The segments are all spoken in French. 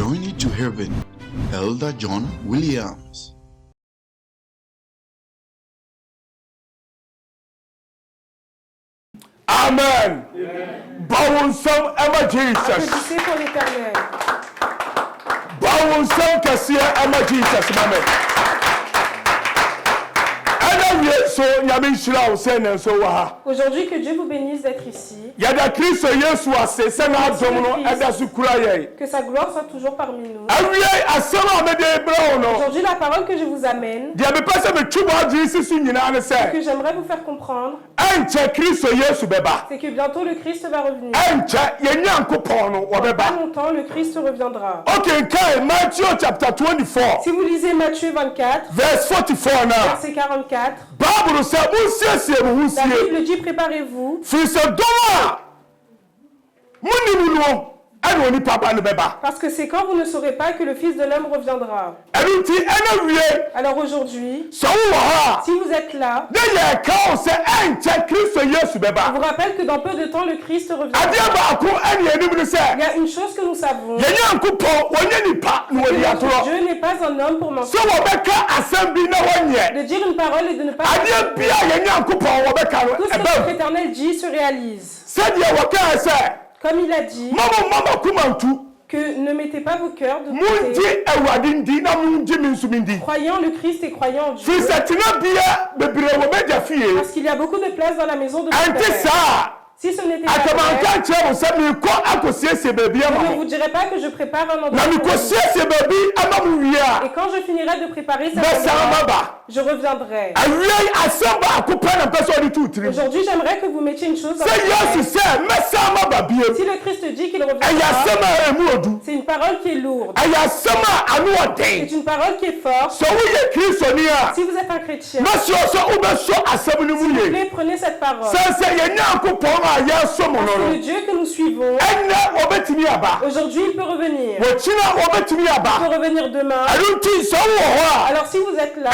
Journey to Heaven, Elder John Williams. Amen. Bawunsam Emma Jesus. Applaudissez pour l'Éternel. Bawunsam Kassia Emma Jesus. Amen. Aujourd'hui, que Dieu vous bénisse d'être ici. Que sa gloire soit toujours parmi nous. Aujourd'hui, la parole que je vous amène, que j'aimerais vous faire comprendre, c'est que bientôt le Christ va revenir. Pas longtemps, le Christ reviendra. Si vous lisez Matthieu 24, verset 44, la Bible dit préparez-vous. Parce que c'est quand vous ne saurez pas que le Fils de l'homme reviendra. Alors aujourd'hui, si vous êtes là, je vous rappelle que dans peu de temps, le Christ reviendra. Il y a une chose que nous savons. Dieu n'est pas un homme pour mentir. De dire une parole et de ne pas dire. Tout ce que l'Éternel dit se réalise. Comme il a dit, que ne mettez pas vos cœurs de côté, croyant le Christ et croyant en Dieu, parce qu'il y a beaucoup de place dans la maison de mon Père. Si ce n'était pas vrai, je ne vous dirai pas que je prépare un endroit pour vous. Et quand je finirai de préparer cet endroit, je reviendrai. Aujourd'hui, j'aimerais que vous mettiez une chose dans votre tête. Si le Christ dit qu'il reviendra, c'est une parole qui est lourde. C'est une parole qui est forte. Si vous êtes un chrétien, s'il vous plaît, prenez cette parole. Parce que le Dieu que nous suivons, aujourd'hui il peut revenir. Il peut revenir demain. Alors si vous êtes là,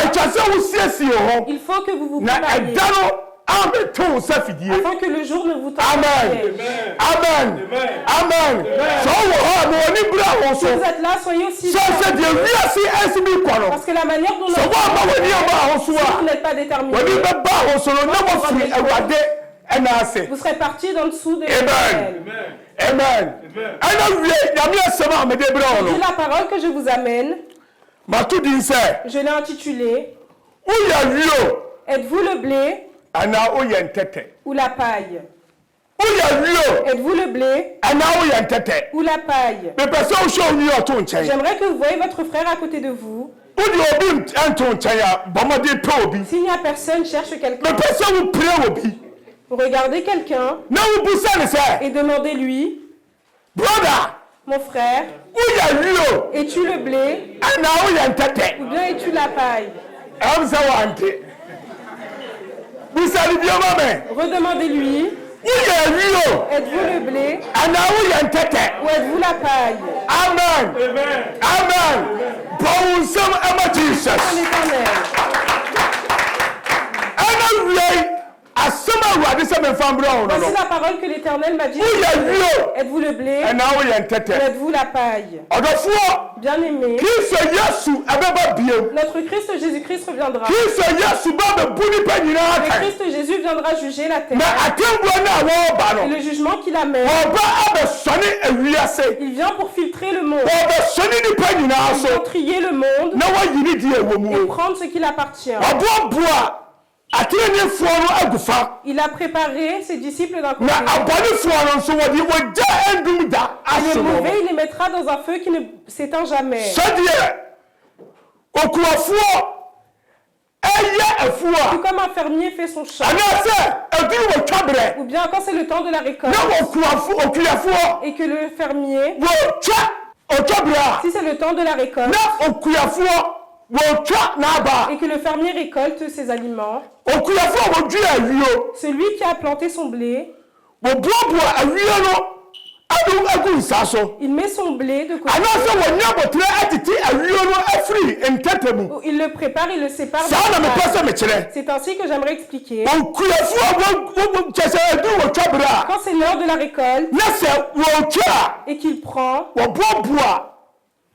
il faut que vous vous prépariez. Afin que le jour ne vous tente pas. Amen. Si vous êtes là, soyez aussi parce que la manière dont si vous n'êtes pas déterminé, vous serez parti dans le dessous de l'Éternel. Amen. C'est la parole que je vous amène. Je l'ai intitulée Êtes-vous le blé ou la paille? Êtes-vous le blé ou la paille? J'aimerais que vous voyez votre frère à côté de vous. S'il n'y a personne, cherche quelqu'un. Regardez quelqu'un et demandez-lui, mon frère, es-tu le blé ou bien es-tu la paille? Redemandez-lui, êtes-vous le blé ou êtes-vous la paille? Amen. Voici la parole que l'Éternel m'a dit. Êtes-vous le blé ou êtes-vous la paille? Bien-aimé, notre Christ Jésus-Christ reviendra. Le Christ Jésus viendra juger la terre. Et le jugement qu'il amène, il vient pour filtrer le monde. Il vient trier le monde et prendre ce qu'il appartient. Il a préparé ses disciples d'un côté. Et les mauvais, il les mettra dans un feu qui ne s'éteint jamais. Tout comme un fermier fait son champ. Ou bien quand c'est le temps de la récolte. Et que le fermier, si c'est le temps de la récolte, et que le fermier récolte ses aliments, celui qui a planté son blé, il met son blé de côté. Il le prépare, il le sépare. C'est ainsi que j'aimerais expliquer. Quand c'est l'heure de la récolte et qu'il prend,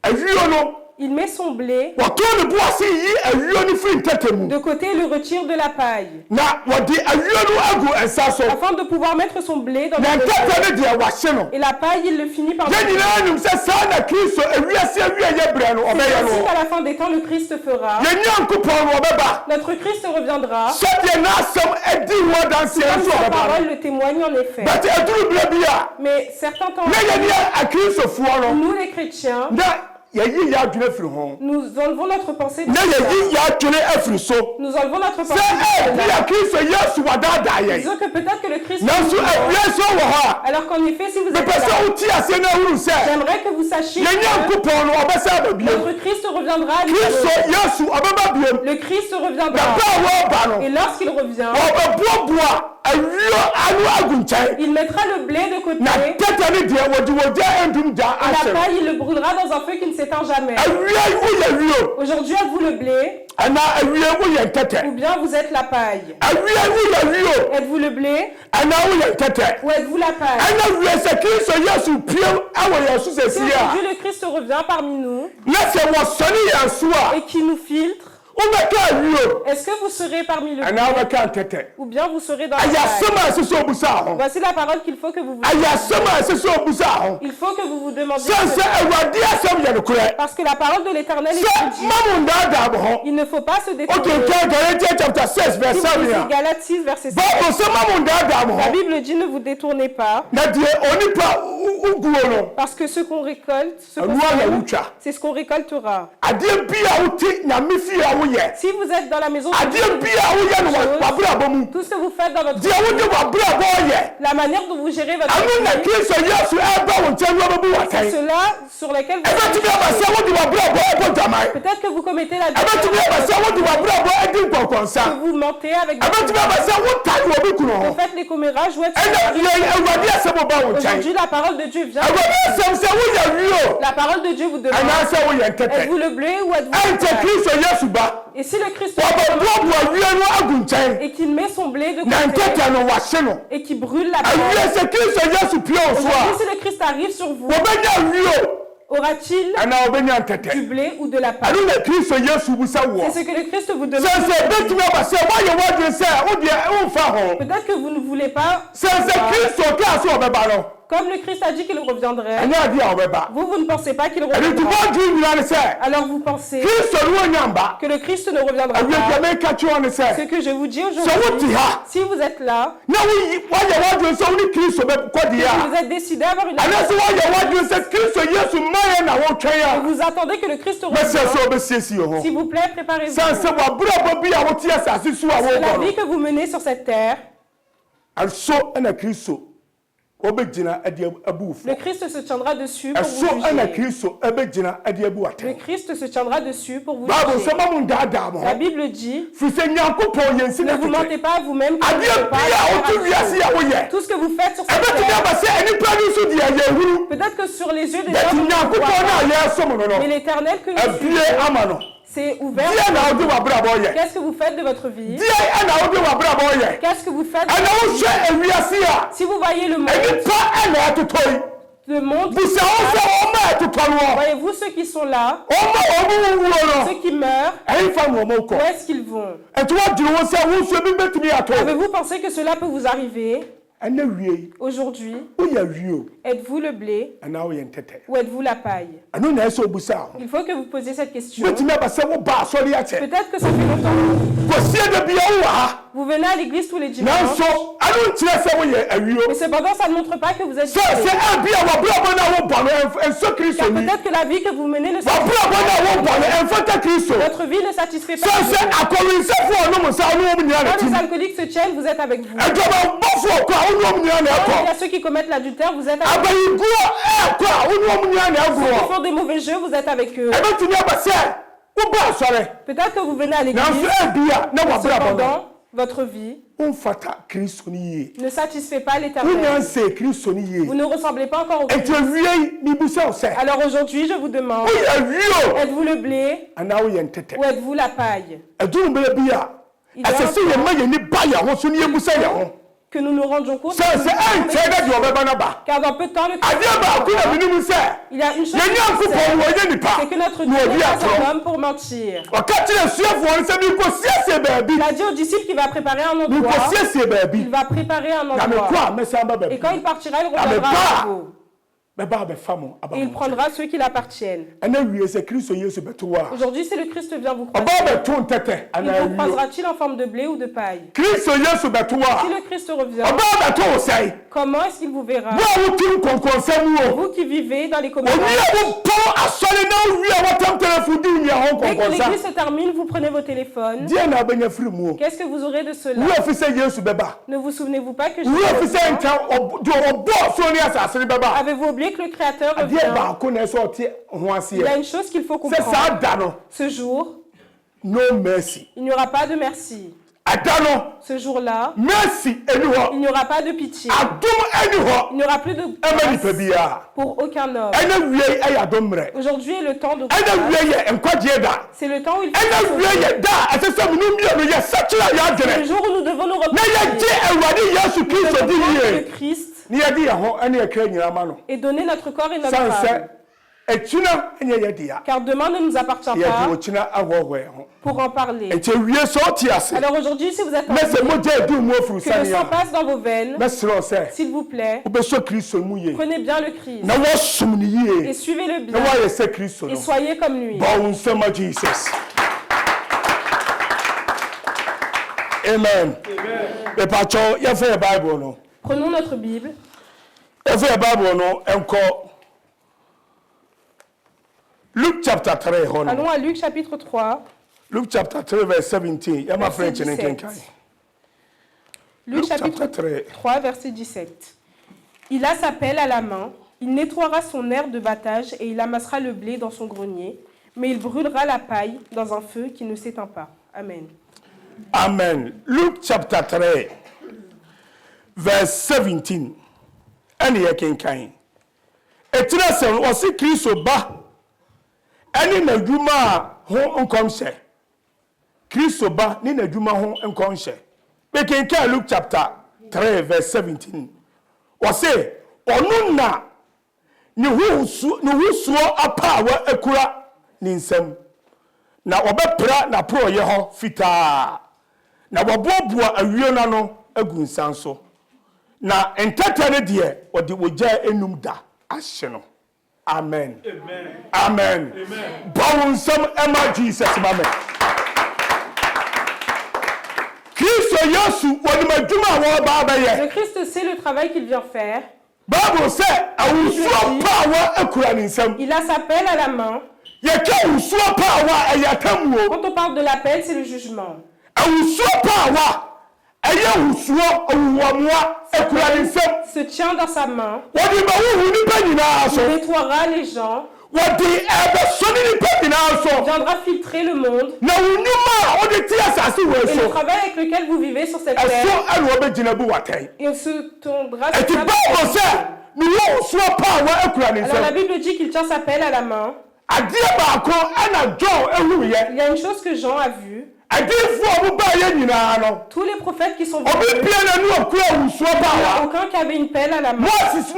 awio no Il met son blé wato ne boase yi awio ni firi ntetemu de côté et le retire de la paille, na wadi awio no agu ensa so afin de pouvoir mettre son blé dans na le ntete ne de wahye no et la paille, il le finit par ye nyina nim se sa na Kristo awiase awie ye bre no obeye ainsi no qu'à la fin des temps, le Christ fera. ye nyankopon no obeba Notre Christ reviendra. so de na asem edi wo danse Comme enso sa obeba parole le témoigne en effet. but eduru ble bia Mais certains temps, na ye ni akristo fuo no nous les chrétiens, na ye ya adwene firi ho nous enlevons notre pensée de na cela. ye ya adwene afiri so Nous enlevons notre se pensée de bi cela. akristo yesu wadada ye Disons que peut-être que le Christ nanso awie so wo ha alors qu'en effet, si vous êtes mepɛ sɛ là, woti ase na huru sɛ j'aimerais que vous sachiez yɛ que nyankopɔn no ɔbɛsa ba bio notre Christ reviendra. kristo yesu ɔbɛba bio Le Christ na reviendra. bɛ a wɔba no Et lorsqu'il revient, ɔbɛboaboa awio ano agu nkyɛn il mettra le blé de côté na et tɛtɛ ne deɛ wɔde wɔgya andum gya la ahyɛ paille, il le brûlera dans un feu qui ne s'éteint jamais. awie woyɛ wio Aujourd'hui, êtes-vous le blé anaa awie woyɛ ntɛtɛ ou bien vous êtes la paille? awie woyɛ wio Êtes-vous le blé anaa woyɛ ntɛtɛ ou êtes-vous la paille? ɛna wie sɛ kristo yesu piem awɔ yɛn so Si sɛsie a aujourd'hui le Christ revient parmi nous na sɛ wɔsɔne yɛn so a et qui nous filtre, wobɛka awio est-ce que vous serez parmi le anaa blé wobɛka ntɛtɛ ou bien vous serez dans la ayɛ paille? asɛm a ɛsɛ sɛ obusa ho Voici la parole qu'il faut que vous vous ayɛ asɛm a ɛsɛ sɛ obusa ho Il faut que vous vous demandiez sɛn sɛ cela. awurade asɛm yɛ nokorɛ Parce que la parole de l'Éternel est sɛ vraie. ma mo ndaadaa mo ho Il ne faut pas se détourner. okeka Galatians chapter 6 verse Si vous 7 lisez a Galates 6, verset 7, bible sɛ ma mo ndaadaa mo la ho Bible dit ne vous détournez pas, na deɛ onipa woguo no parce que ce qu'on récolte, ɛno ayɛ wotwa c'est ce qu'on récoltera. adeɛ bi a wote nyame fie a woyɛ Si vous êtes dans la maison de Dieu, adeɛ bi a woyɛ no wabrabɔ mu tout ce que vous faites dans votre deɛ wode wabrabɔ yɛ la manière dont vous gérez votre ɛno na vie, kristo yesu ɛba wo nkyɛn no ɔbɛbu c'est watɛn cela sur lequel vous ɛbɛtumi aba sɛ wode wabrabɔ ɛbɔ dwaman peut-être que vous commettez la ɛbɛtumi aba sɛ wode wabrabɔ adi nkɔnkɔnsa que vous mentez avec des ɛbɛtumi aba sɛ wotane wɔ bi kunu ho vous faites les commérages, ouais, ɛna yɛ awurade asɛm ɔba wo nkyɛn aujourd'hui la parole de Dieu vient. awurade asɛm sɛ woyɛ wio La parole de Dieu vous demande, anaasɛ woyɛ ntɛtɛ êtes-vous le blé ou êtes-vous ɛnkyɛ la paille? kristo yesu ba Et si le Christ wɔbɛboaboa wie no agu nkyɛn et qu'il met son blé de na côté ntɛtɛ no wahye no et qui brûle la awie paille, sɛ kristo yesu pie wo so aujourd'hui a si le Christ arrive sur vous, wɔbɛnya wio aura-t-il anaa wɔbɛnya du ntɛtɛ blé ou de la paille? ɛno na kristo yesu busa woɔ C'est ce que le Christ vous demande. sɛ ɛbɛtumi aba sɛ woayɛ woadwene sɛ wodeɛ womfa ho Peut-être que vous ne voulez pas, sɛ kristo kaa so ɔbɛba no comme le Christ a dit qu'il reviendrait, ɛnyɛ adeɛ a ɔbɛba vous ne pensez pas qu'il ɛno nti reviendra. bɔdwene nyina ne sɛ Alors vous pensez kristo no wɔnya mba que le Christ ne reviendra awie pas. deɛ meka kyerɛ wo ne Ce sɛ que je vous dis sɛ aujourd'hui, wote ha si vous êtes là, na woayɛ woadwene sɛ wo ne kristo bɛkɔdeɛ a vous êtes décidé à avoir une anaasɛ woayɛ woadwene sɛ kristo yesu mmayɛ na wotwɛn a vous attendez que le Christ mɛsɛ sɛ revienne. wobɛsiesie ho S'il vous plaît, préparez-vous. sane sɛ wabrabɔ bi a wote asase so a La wobɔ vie no que vous menez sur cette terre, ɛso ɛna kristo ɔbɛgyina ade abu wo le fo Christ se tiendra dessus pour ɛso vous ɛna juger. kristo ɛbɛgyina ade abu Le atɛn Christ se tiendra dessus pour vous bible juger. sɛ ma mo ndaadaa mo La ho Bible dit, firi sɛ nyankopɔn yɛnsi ne na vous mentez tete pas à vous-même. que vous adeɛ n'avez pas bi a à woto faire wiase a woyɛ tout ce que vous faites sur cette ɛbɛtumi terre. aba sɛ nnipa no nso deɛ yɛhuru Peut-être que sur les yeux des bɛti hommes, on ne voit nyankopɔn no a pas. yɛsom no no Mais l'éternel que nous abie suivons, ama no c'est ouvert. deɛ na wode wabrabɔ yɛ Qu'est-ce que vous faites de votre vie? deɛ ɛna wode wabrabɔ yɛ Qu'est-ce que vous faites? ɛna wohwɛ awiase a Si vous voyez le monde, nnipa ɛna ɛtotɔ yi le monde, busa wo sɛ ɔma ɛtotɔ no wɔ voyez-vous ceux qui sont là, ɔma ɔmo wuo no ceux qui meurent, ɛyimfa na ɔmo où kɔ est-ce qu'ils vont? ɛnti woadwene wo sɛ wo nsuo bi bɛtumi atɔ Avez-vous pensé que cela peut vous arriver ɛnɛ wie yi aujourd'hui? woyɛ wio Êtes-vous le blé anaa woyɛ ntɛtɛ ou êtes-vous la paille? ɛno na ɛsɛ obusa ho Il faut que vous posiez cette question. wobɛtumi aba sɛ woba asɔre akyɛ Peut-être que ça fait longtemps. kɔsie da bia wowɔ ha Vous venez à l'église tous les dimanches, nanso ɛno nkyerɛ sɛ woyɛ awio mais cependant ça ne montre pas que vous êtes sɛ ɛbi a wabrabɔ no a wobɔ no ɛnsɔ kristo car ni peut-être que la vie que vous menez ne wabrabɔ satisfait no a wobɔ no ɛmfata kristo pas. Votre vie ne satisfait pas. sɛ sɛ akɔwensɛfoɔ ɔnom nsa wo ne wɔm nyina na Quand les tim alcooliques se tiennent, vous êtes avec vous. ɛdɔbɛbɔfoɔ kɔ a wo ne wɔm nyina na Quand il y ɛkɔ a ceux qui commettent l'adultère, vous êtes avec eux. abayiguo ɛɛkɔ a wo ne wɔm nyina na Ceux qui ɛgorɔ font des mauvais jeux, vous êtes avec eux. ɛbɛtumi aba sɛ woba asɔre Peut-être que vous venez à l'église, nanso ɛbi a na wabrabɔ no cependant, votre vie womfata kristo no yie ne satisfait pas l'éternel. wonyansɛ kristo no yie Vous ne ressemblez pas encore au ɛnti Christ. awie mibusa wo sɛ Alors aujourd'hui, je vous demande, woyɛ awio êtes-vous le blé anaa woyɛ ntɛtɛ ou êtes-vous la paille? ɛduru berɛ bi a ɛsɛ sɛ yɛma yɛni ba yɛ ho so ne yɛbusa yɛ ho que nous nous rendions compte. C'est un tiers de Yobanaba. Car dans peu de temps, le il y a une chose c'est que notre Dieu n'est pas un homme pour mentir. Il a dit aux disciples qu'il va préparer un endroit. Il va préparer un endroit. Et quand il partira, il reviendra à vous. Et il prendra ceux qui l'appartiennent. Aujourd'hui, si le Christ vient vous croiser, il vous croisera-t-il en forme de blé ou de paille? Si le Christ revient, comment est-ce qu'il vous verra? Vous qui vivez dans les communautés. Dès que l'église se termine, vous prenez vos téléphones. Qu'est-ce que vous aurez de cela? Ne vous souvenez-vous pas que avez-vous oublié que le Créateur revient? Il y a une chose qu'il faut comprendre. Ce jour, il n'y aura pas de merci. Ce jour-là, il n'y aura pas de pitié. Il n'y aura plus de grâce pour aucun homme. Aujourd'hui est le temps de grâce. C'est le temps où il faut c'est le jour où nous devons nous repentir. Le Christ et donner notre corps et notre âme. Car demain ne nous appartient pas pour en parler. Alors aujourd'hui, si vous êtes que le sang passe dans vos veines, s'il vous plaît, prenez bien le Christ et suivez-le bien et soyez comme lui. Amen. Prenons notre Bible. Luke chapter 3. Allons à Luc chapitre 3. Luke chapter 3 verse 17. Luc chapitre 3 verset 17. Il a sa pelle à la main, il nettoiera son herbe de battage et il amassera le blé dans son grenier, mais il brûlera la paille dans un feu qui ne s'éteint pas. Amen. Amen. Luke chapter 3 verse 17. Osi Kristo ba ani na dwuma ho nkomhye. Kristo ba ni na dwuma ho nkomhye. We kenka Luke chapter 3 verse 17. Osi onu na ni husuo apawa ekura ni nsam. Na obepra na proye ho fita. Na wabobua awie na no agu nsanso. Na entatane de odi wogya enum da ahye no. Amen. Amen. Amen. Some Emma Jesus, Amen. Le Christ sait le travail qu'il vient faire. Il a sa pelle à la main. Quand on parle de la pelle, c'est le jugement. Se tient dans sa main. Il nettoiera les gens. Il viendra filtrer le monde. Et le travail avec lequel vous vivez sur cette terre. Et on se tournera sur sa main. Alors la Bible dit qu'il tient sa pelle à la main. Il y a une chose que Jean a vue. Tous les prophètes qui sont venus, il n'y a aucun qui avait une pelle à la main. Moïse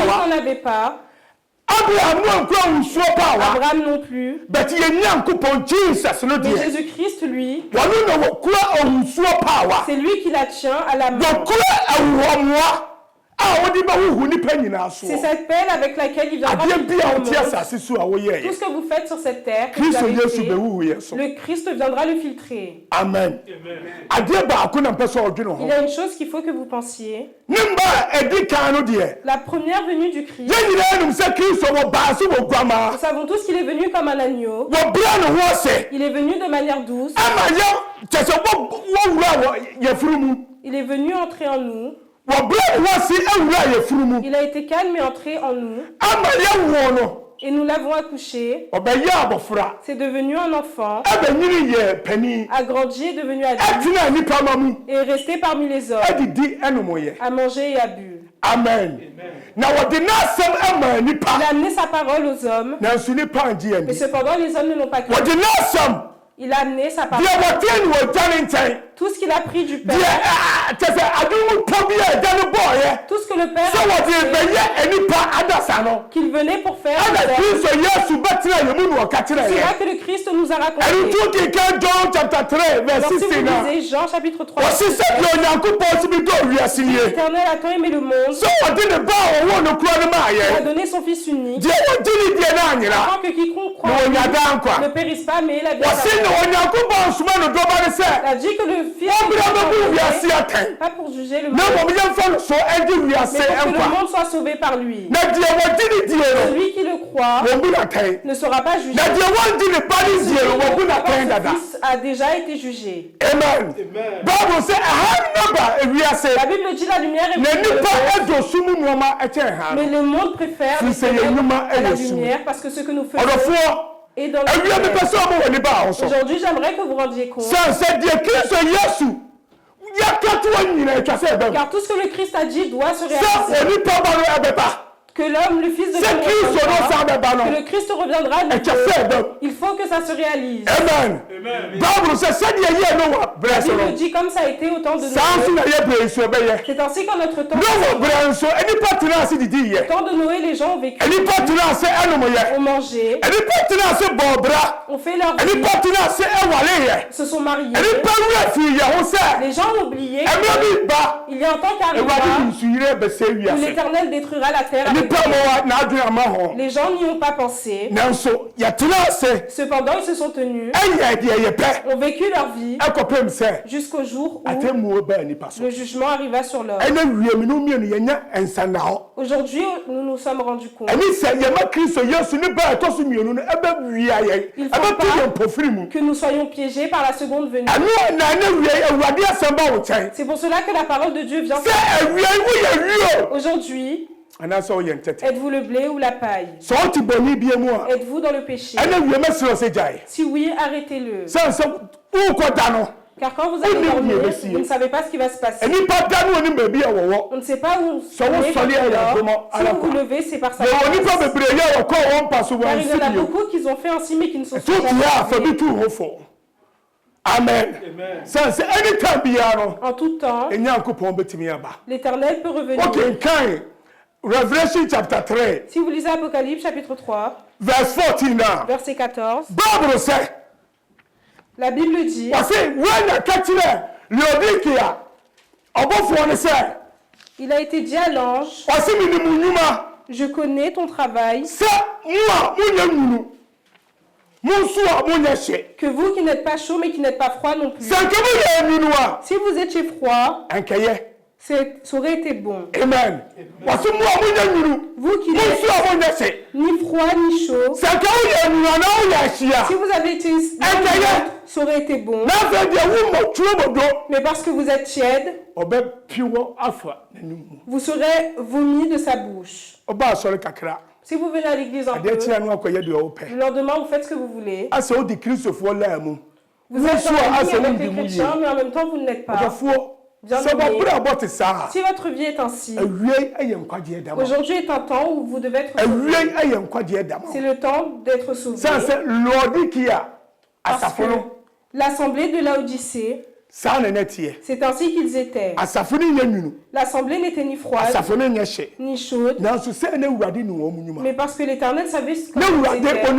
n'en avait pas. Abraham non plus. Mais Jésus-Christ, lui, c'est lui qui la tient à la main. C'est cette pelle avec laquelle il viendra filtrer le monde. Tout ce que vous faites sur cette terre, le Christ viendra le filtrer. Amen. Il y a une chose qu'il faut que vous pensiez. La première venue du Christ. Nous savons tous qu'il est venu comme un agneau. Il est venu de manière douce. Il est venu entrer en nous. Il a été calme et entré en nous. Et nous l'avons accouché. C'est devenu un enfant. Agrandi et devenu adulte. Et est resté parmi les hommes. À manger et à bu. Amen. Il a amené sa parole aux hommes. Mais cependant, les hommes ne l'ont pas cru. Il a amené sa parole. Tout ce qu'il a pris du Père. Tout ce que le Père a fait, qu'il venait pour faire. C'est là que le Christ nous a raconté. Alors si vous lisez Jean chapitre 3, l'Éternel a tant aimé le monde, il a donné son Fils unique, afin que quiconque croit ne périsse pas, mais la vie éternelle. Il a dit que le Fils pas pour juger le monde, mais pour que le monde soit sauvé par lui. Celui qui le croit ne sera pas jugé. Celui le Fils a déjà été jugé. Amen. La Bible dit la lumière est venue, mais le monde préfère les ténèbres à la lumière parce que ce que nous faisons est dans le ténèbres. Aujourd'hui, j'aimerais que vous rendiez compte. Car tout ce que le Christ a dit doit se réaliser. Que l'homme, le Fils de l'homme, que le Christ reviendra, il faut que ça se réalise. Amen. La Bible dit comme ça a été au temps de Noé. C'est ainsi qu'en notre temps, au temps de Noé, les gens ont vécu, ont mangé, ont fait leur vie, se sont mariés. Les gens ont oublié qu'il y a un temps qui arrivera où l'Éternel détruira la terre. Les gens n'y ont pas pensé. Cependant, ils se sont tenus, ont vécu leur vie jusqu'au jour où le jugement arriva sur l'homme. Aujourd'hui, nous nous sommes rendus compte. Il ne faut pas que nous soyons piégés par la seconde venue. C'est pour cela que la parole de Dieu vient. Aujourd'hui, êtes-vous le blé ou la paille? Êtes-vous dans le péché? Si oui, arrêtez-le. Car quand vous allez dormir, vous ne savez pas ce qui va se passer. On ne sait pas où si vous vous levez, c'est par sa grâce. Car il y en a beaucoup qui ont fait ainsi, mais qui ne sont pas levés. Amen. En tout temps, l'Éternel peut revenir. Revelation chapter 3. Si vous lisez Apocalypse chapitre 3, verset 14, la Bible dit, il a été dit à l'ange, je connais ton travail, que vous qui n'êtes pas chaud mais qui n'êtes pas froid non plus. Si vous étiez froid, ça aurait été bon. Amen. Vous qui n'êtes ni froid ni chaud, si vous avez été ça aurait été bon. Mais parce que vous êtes tiède, vous serez vomi de sa bouche. Si vous venez à l'église un peu, le lendemain vous faites ce que vous voulez. Vous êtes avec les chrétiens, mais en même temps vous ne l'êtes pas. Si votre vie est ainsi, aujourd'hui est un temps où vous devez être sauvé. C'est le temps d'être sauvé. Parce que l'assemblée de Laodicée, c'est ainsi qu'ils étaient. L'assemblée n'était ni froide, ni chaude, mais parce que l'Éternel savait ce qu'ils étaient.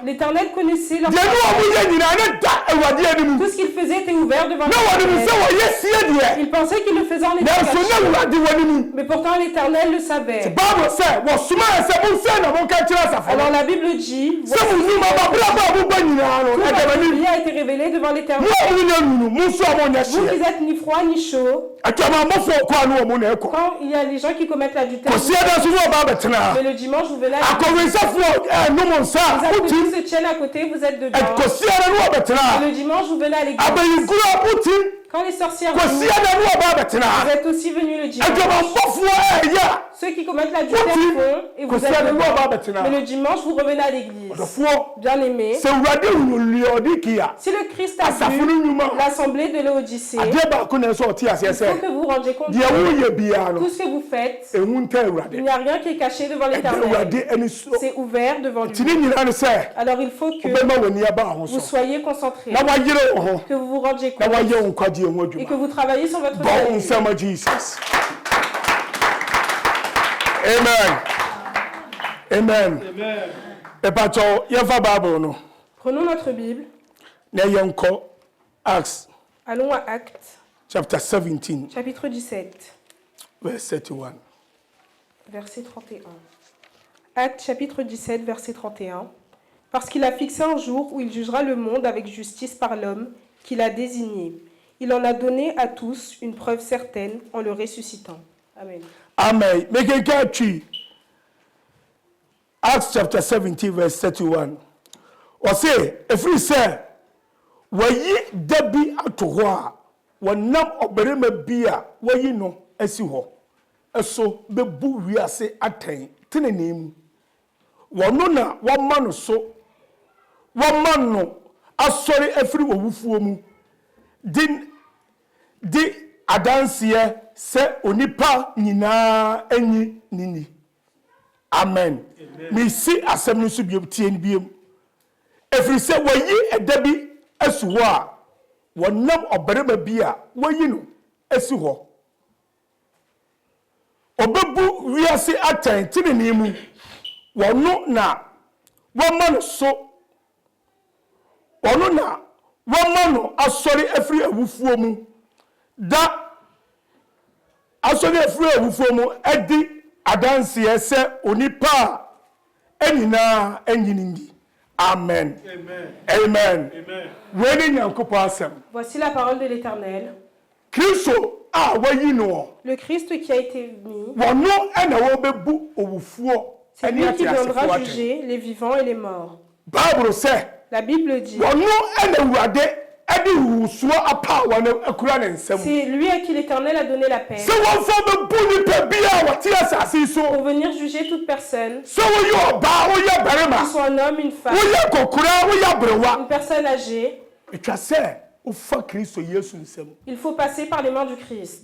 L'Éternel connaissait leur tout ce qu'ils faisaient était ouvert devant l'Éternel. Ils pensaient qu'ils le faisaient en état caché. Mais pourtant l'Éternel le savait. Alors la Bible dit, toute la vie a été révélée devant l'Éternel. Vous qui êtes ni froid ni chaud, quand il y a les gens qui commettent l'adultère, mais le dimanche vous venez à l'église, se tiennent à côté, vous êtes dedans. Et le dimanche vous venez à l'église. Quand les sorcières vous êtes aussi venus le dimanche. Ceux qui commettent l'adultère font et vous êtes dedans. Mais le dimanche vous revenez à l'église. Bien aimé, si le Christ a vu l'assemblée de Laodicée, il faut que vous vous rendiez compte que tout ce que vous faites, il n'y a rien qui est caché devant l'Éternel. C'est ouvert devant lui. Alors il faut que vous soyez concentrés, que vous vous rendiez compte et que vous travaillez sur votre vie. Amen. Prenons notre Bible. Allons à Actes, chapitre 17, verset 31. Actes, chapitre 17, verset 31. Parce qu'il a fixé un jour où il jugera le monde avec justice par l'homme qu'il a désigné. Il en a donné à tous une preuve certaine en le ressuscitant. Amen. Amen. Mais quelqu'un tue. Acts chapter 17, verse 31. On sait, if we say, voyez Debbie à toi, on n'a pas bia, voyez non, et si ho. Et so, be bou wiase atteint, tenenim. Wanona, wamano so, wamano, asori efri wufuomu. Di adansiye se onipa nyina enyi nini. Amen. Me si asem no so biem tie biem. Efri se wayi edabi asu ho a wonam obarema bi a wayi no asi ho. Obebu wiase atan tinini mu. Wono na womano so. Wono na womano asori efri awufuo mu. Da asori efri awufuo mu edi adansi ese onipa enina enyiningi. Amen. Amen. Voici la parole de l'Éternel. Le Christ qui a été mis, c'est lui qui viendra juger les vivants et les morts. La Bible dit, c'est lui à qui l'Éternel a donné la paix pour venir juger toute personne, qu'il soit un homme, une femme, une personne âgée. Il faut passer par les mains du Christ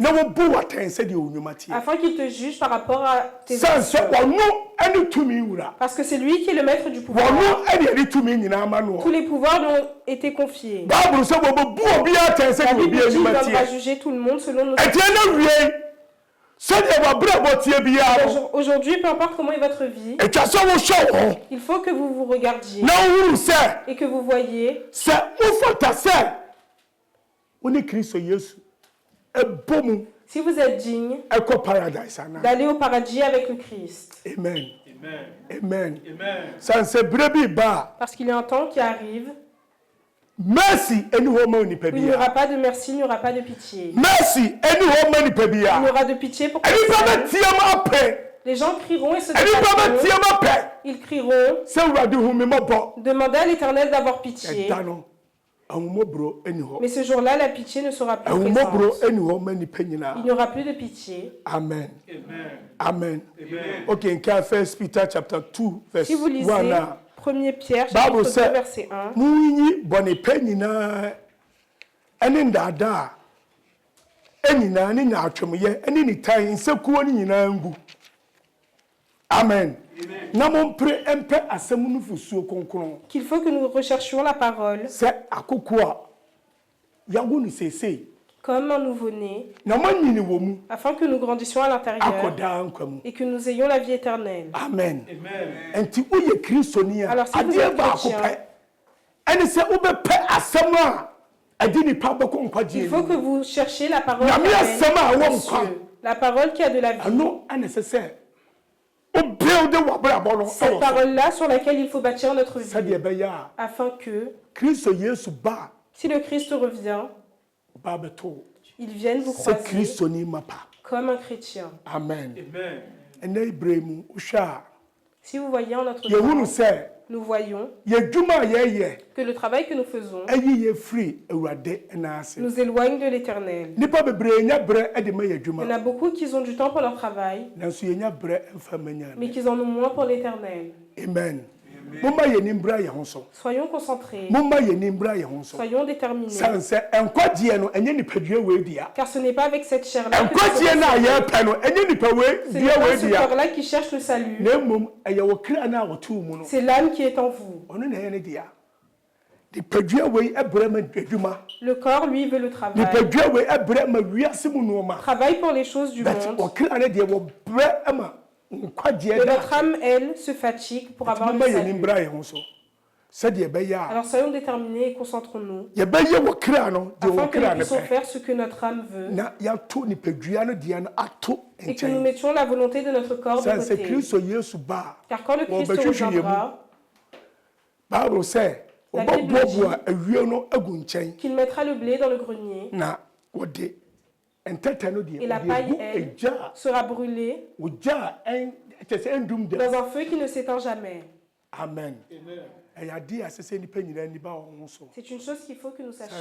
afin qu'il te juge par rapport à tes actions. Parce que c'est lui qui est le maître du pouvoir. Tous les pouvoirs lui ont été confiés. La Bible dit qu'il va juger tout le monde selon nos actions. Aujourd'hui, peu importe comment est votre vie, il faut que vous vous regardiez et que vous voyez si vous êtes digne d'aller au paradis avec le Christ. Amen. Amen. Parce qu'il y a un temps qui arrive Merci, il n'y aura pas de merci, il n'y aura pas de pitié. Merci, il n'y aura de pitié pour personne. Les gens crieront et se débattront. Ils crieront. Demandez à l'Éternel d'avoir pitié. Mais ce jour-là, la pitié ne sera plus présente. Il n'y aura plus de pitié. Amen. Amen. Ok, in 1 Peter chapter 2, verse 1. Si vous lisez 1 Pierre, chapitre 2, verset 1. Amen. Qu'il faut que nous recherchions la parole comme un nouveau-né afin que nous grandissions à l'intérieur et que nous ayons la vie éternelle. Amen. Alors si vous êtes chrétien, il faut que vous cherchiez la parole la parole qui a de la vie. Cette parole-là sur laquelle il faut bâtir notre vie afin que si le Christ revient, il vienne vous croiser comme un chrétien. Amen. Si vous voyez en notre temps, nous voyons que le travail que nous faisons nous éloigne de l'Éternel. Il y en a beaucoup qui ont du temps pour leur travail, mais qui en ont moins pour l'Éternel. Amen. Soyons concentrés. Soyons déterminés. Car ce n'est pas avec cette chair-là que c'est pas ce corps-là qui cherche le salut. C'est l'âme qui est en vous. Le corps, lui, veut le travail. Travaille pour les choses du monde. Mais notre âme, elle, se fatigue pour avoir le salut. Alors soyons déterminés et concentrons-nous afin que nous puissions faire ce que notre âme veut et que nous mettions la volonté de notre corps de côté. Car quand le Christ reviendra, la Bible dit qu'il mettra le blé dans le grenier et la paille, elle, sera brûlée dans un feu qui ne s'éteint jamais. Amen. C'est une chose qu'il faut que nous sachions.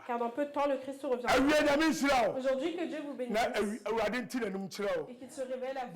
Car dans peu de temps, le Christ reviendra. Aujourd'hui, que Dieu vous bénisse et qu'il se révèle à vous.